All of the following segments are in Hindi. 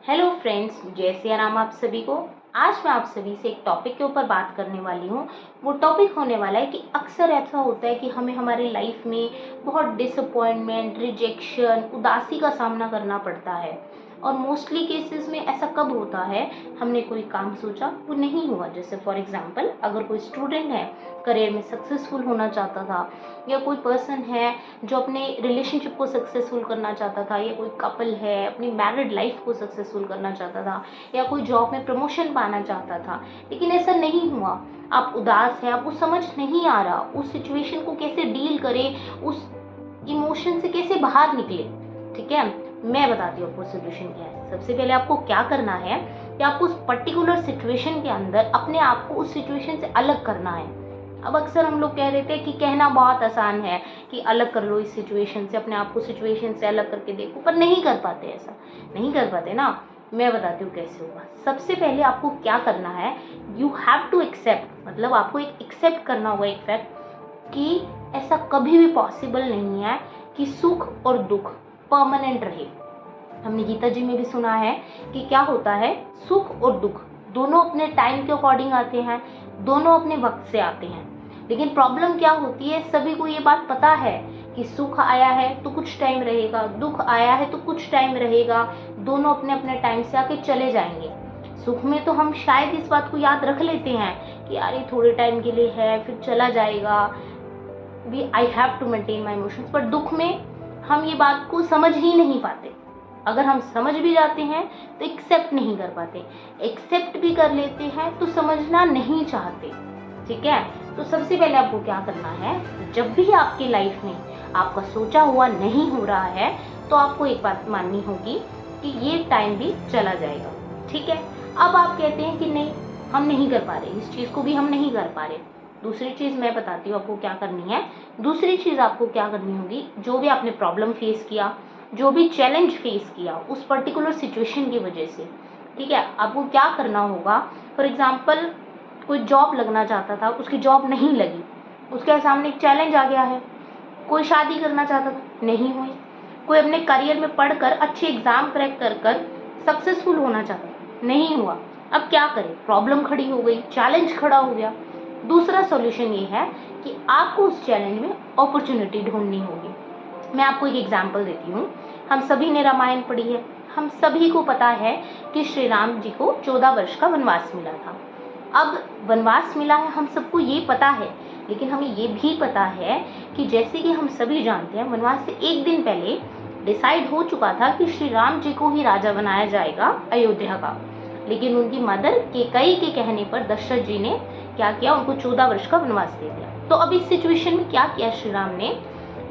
हेलो फ्रेंड्स, जय सिया राम आप सभी को। आज मैं आप सभी से एक टॉपिक के ऊपर बात करने वाली हूँ। वो टॉपिक होने वाला है कि अक्सर ऐसा होता है कि हमें हमारे लाइफ में बहुत डिसअपॉइंटमेंट, रिजेक्शन, उदासी का सामना करना पड़ता है। और मोस्टली केसेस में ऐसा कब होता है, हमने कोई काम सोचा वो नहीं हुआ। जैसे फॉर एग्जांपल, अगर कोई स्टूडेंट है, करियर में सक्सेसफुल होना चाहता था, या कोई पर्सन है जो अपने रिलेशनशिप को सक्सेसफुल करना चाहता था, या कोई कपल है अपनी मैरिड लाइफ को सक्सेसफुल करना चाहता था, या कोई जॉब में प्रमोशन पाना चाहता था, लेकिन ऐसा नहीं हुआ। आप उदास है, आपको समझ नहीं आ रहा उस सिचुएशन को कैसे डील करें, उस इमोशन से कैसे बाहर निकले। ठीक है, मैं बताती हूँ आपको सोल्यूशन क्या है। सबसे पहले आपको क्या करना है कि आपको उस पर्टिकुलर सिचुएशन के अंदर अपने आप को उस सिचुएशन से अलग करना है। अब अक्सर हम लोग कह रहे थे कि कहना बहुत आसान है कि अलग कर लो इस सिचुएशन से, अपने आप को सिचुएशन से अलग करके देखो, पर नहीं कर पाते, ऐसा नहीं कर पाते ना। मैं बताती हूँ कैसे होगा। सबसे पहले आपको क्या करना है, यू हैव टू एक्सेप्ट, मतलब आपको एक एक्सेप्ट करना होगा एक फैक्ट कि ऐसा कभी भी पॉसिबल नहीं है कि सुख और दुख परमानेंट रहे। हमने गीता जी में भी सुना है कि क्या होता है, सुख और दुख दोनों अपने टाइम के अकॉर्डिंग आते हैं, दोनों अपने वक्त से आते हैं। लेकिन प्रॉब्लम क्या होती है, सभी को ये बात पता है कि सुख आया है तो कुछ टाइम रहेगा, दुख आया है तो कुछ टाइम रहेगा, दोनों अपने अपने टाइम से आके चले जाएंगे। सुख में तो हम शायद इस बात को याद रख लेते हैं कि यार ये थोड़े टाइम के लिए है, फिर चला जाएगा, we I have to maintain my emotions. पर दुख में हम ये बात को समझ ही नहीं पाते। अगर हम समझ भी जाते हैं तो एक्सेप्ट नहीं कर पाते, एक्सेप्ट भी कर लेते हैं तो समझना नहीं चाहते। ठीक है, तो सबसे पहले आपको क्या करना है, जब भी आपकी लाइफ में आपका सोचा हुआ नहीं हो रहा है तो आपको एक बात माननी होगी कि ये टाइम भी चला जाएगा। ठीक है, अब आप कहते हैं कि नहीं, हम नहीं कर पा रहे, इस चीज को भी हम नहीं कर पा रहे। दूसरी चीज मैं बताती हूँ आपको क्या करनी है। दूसरी चीज आपको क्या करनी होगी, जो भी आपने प्रॉब्लम फेस किया, जो भी चैलेंज फेस किया उस पर्टिकुलर सिचुएशन की वजह से, ठीक है, आपको क्या करना होगा। फॉर एग्जाम्पल, कोई जॉब लगना चाहता था, उसकी जॉब नहीं लगी, उसके सामने एक चैलेंज आ गया है। कोई शादी करना चाहता था, नहीं हुई। कोई अपने करियर में पढ़कर अच्छे एग्जाम क्रैक कर कर सक्सेसफुल होना चाहता था, नहीं हुआ। अब क्या करें, प्रॉब्लम खड़ी हो गई, चैलेंज खड़ा हो गया। दूसरा सॉल्यूशन ये है कि आपको उस चैलेंज में अपॉर्चुनिटी ढूंढनी होगी। मैं आपको एक एग्जाम्पल देती हूँ। हम सभी ने रामायण पढ़ी है, हम सभी को पता है कि श्री राम जी को 14 वर्ष का वनवास मिला था। अब वनवास मिला है, हम सबको ये पता है, लेकिन हमें ये भी पता है कि जैसे कि हम सभी जानते हैं, वनवास से एक दिन पहले डिसाइड हो चुका था कि श्री राम जी को ही राजा बनाया जाएगा अयोध्या का। लेकिन उनकी मदर केकई के कहने पर दशरथ जी ने क्या किया, उनको 14 वर्ष का वनवास दे दिया। तो अब इस सिचुएशन में क्या किया श्री राम ने,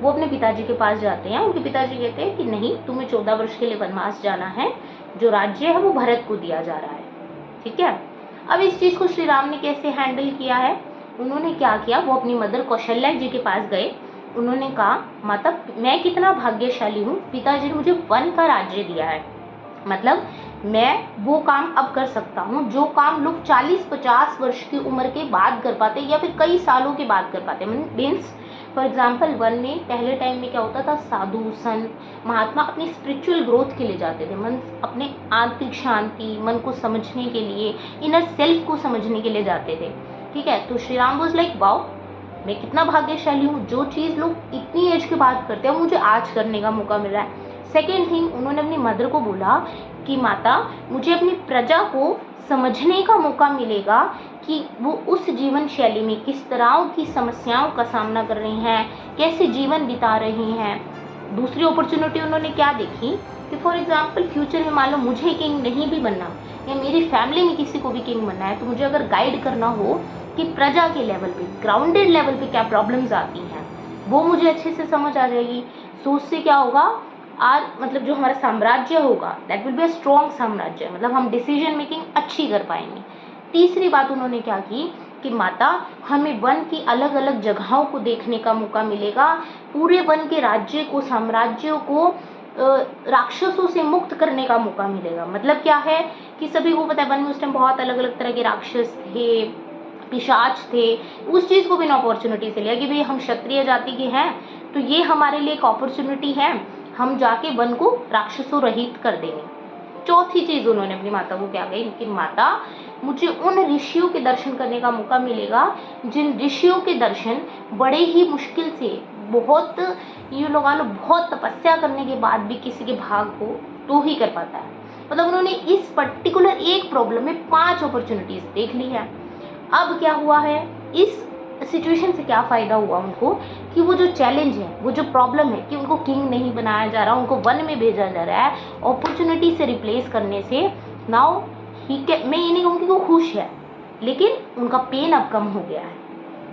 वो अपने पिताजी के पास जाते हैं। उनके पिताजी कहते हैं कि नहीं, तुम्हें 14 वर्ष के लिए वनवास जाना है, जो राज्य है वो भरत को दिया जा रहा है। ठीक है, अब इस चीज को श्री राम ने कैसे हैंडल किया है, उन्होंने क्या किया, वो अपनी मदर कौशल्या जी के पास गए। उन्होंने कहा, माता मैं कितना भाग्यशाली हूँ, पिताजी ने मुझे वन का राज्य दिया है। मतलब मैं वो काम अब कर सकता हूँ जो काम लोग 40-50 वर्ष की उम्र के बाद कर पाते, या फिर कई सालों के बाद कर पाते। मीन्स फॉर एग्जाम्पल, वन में पहले टाइम में क्या होता था, साधु संत महात्मा अपनी स्पिरिचुअल ग्रोथ के लिए जाते थे, मन अपने आंतरिक शांति, मन को समझने के लिए, इनर सेल्फ को समझने के लिए जाते थे। ठीक है, तो Shri Ram was like, wow मैं कितना भाग्यशाली हूँ, जो चीज़ लोग इतनी एज के बाद करते हैं मुझे आज करने का मौका मिल रहा है। सेकेंड थिंग, उन्होंने अपनी मदर को बोला कि माता मुझे अपनी प्रजा को समझने का मौका मिलेगा कि वो उस जीवन शैली में किस तरह की समस्याओं का सामना कर रही हैं, कैसे जीवन बिता रही हैं। दूसरी अपॉर्चुनिटी उन्होंने क्या देखी कि फॉर एग्जाम्पल, फ्यूचर में मान लो मुझे किंग नहीं भी बनना, या मेरी फैमिली में किसी को भी किंग बनना है, तो मुझे अगर गाइड करना हो कि प्रजा के लेवल पे, ग्राउंडेड लेवल पे क्या प्रॉब्लम्स आती हैं, वो मुझे अच्छे से समझ आ जाएगी। सो उससे क्या होगा, आज मतलब जो हमारा साम्राज्य होगा, that will be a strong साम्राज्य, मतलब हम डिसीजन मेकिंग अच्छी कर पाएंगे। तीसरी बात उन्होंने क्या की कि माता हमें वन की अलग अलग जगहों को देखने का मौका मिलेगा, पूरे वन के राज्य को, साम्राज्यों को राक्षसों से मुक्त करने का मौका मिलेगा। मतलब क्या है कि सभी को पता है वन में उस टाइम बहुत अलग अलग तरह के राक्षस थे, पिशाच थे। उस चीज को भी अपॉर्चुनिटी से लिया कि भाई हम क्षत्रिय जाति के हैं, तो ये हमारे लिए एक अपॉर्चुनिटी है, हम जाके वन को राक्षसों रहित कर देंगे। चौथी चीज़ उन्होंने अपनी माता को क्या कही कि माता, मुझे उन ऋषियों के दर्शन करने का मौका मिलेगा जिन ऋषियों के दर्शन बड़े ही मुश्किल से, बहुत ये लगा लो बहुत तपस्या करने के बाद भी किसी के भाग को तो ही कर पाता है। मतलब उन्होंने इस पर्टिकुलर एक प्रॉब्लम में 5 अपॉर्चुनिटीज देख ली है। अब क्या हुआ है, इस सिचुएशन से क्या फ़ायदा हुआ उनको कि वो जो चैलेंज है, वो जो प्रॉब्लम है कि उनको किंग नहीं बनाया जा रहा, उनको वन में भेजा जा रहा है अपॉर्चुनिटी से रिप्लेस करने से, नाउ ही कैन, मैं ये नहीं कहूँगी कि वो खुश है, लेकिन उनका पेन अब कम हो गया है।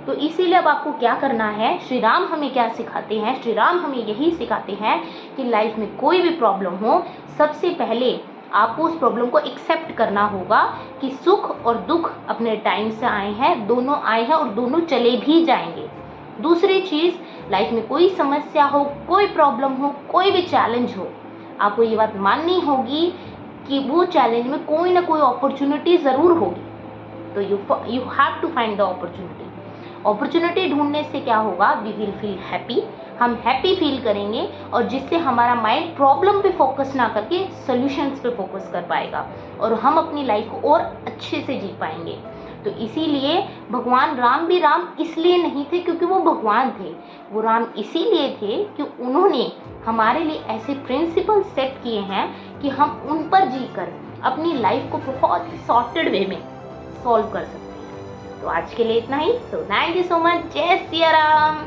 तो इसीलिए अब आपको क्या करना है, श्री राम हमें क्या सिखाते हैं, श्री राम हमें यही सिखाते हैं कि लाइफ में कोई भी प्रॉब्लम हो, सबसे पहले आपको उस प्रॉब्लम को एक्सेप्ट करना होगा कि सुख और दुख अपने टाइम से आए हैं, दोनों आए हैं और दोनों चले भी जाएंगे। दूसरी चीज़, लाइफ में कोई समस्या हो, कोई प्रॉब्लम हो, कोई भी चैलेंज हो, आपको ये बात माननी होगी कि वो चैलेंज में कोई ना कोई अपॉर्चुनिटी ज़रूर होगी। तो you have to find the opportunity. Opportunity ढूंढने से क्या होगा, वी विल फील हैप्पी, हम हैप्पी फील करेंगे और जिससे हमारा माइंड प्रॉब्लम पे फोकस ना करके सॉल्यूशंस पे फोकस कर पाएगा और हम अपनी लाइफ को और अच्छे से जी पाएंगे। तो इसीलिए भगवान राम भी राम इसलिए नहीं थे क्योंकि वो भगवान थे, वो राम इसीलिए थे कि उन्होंने हमारे लिए ऐसे प्रिंसिपल सेट किए हैं कि हम उन पर जीकर अपनी लाइफ को बहुत ही सॉर्टेड वे में सॉल्व कर सकते हैं। तो आज के लिए इतना ही। So thank you so much. जय सिया राम।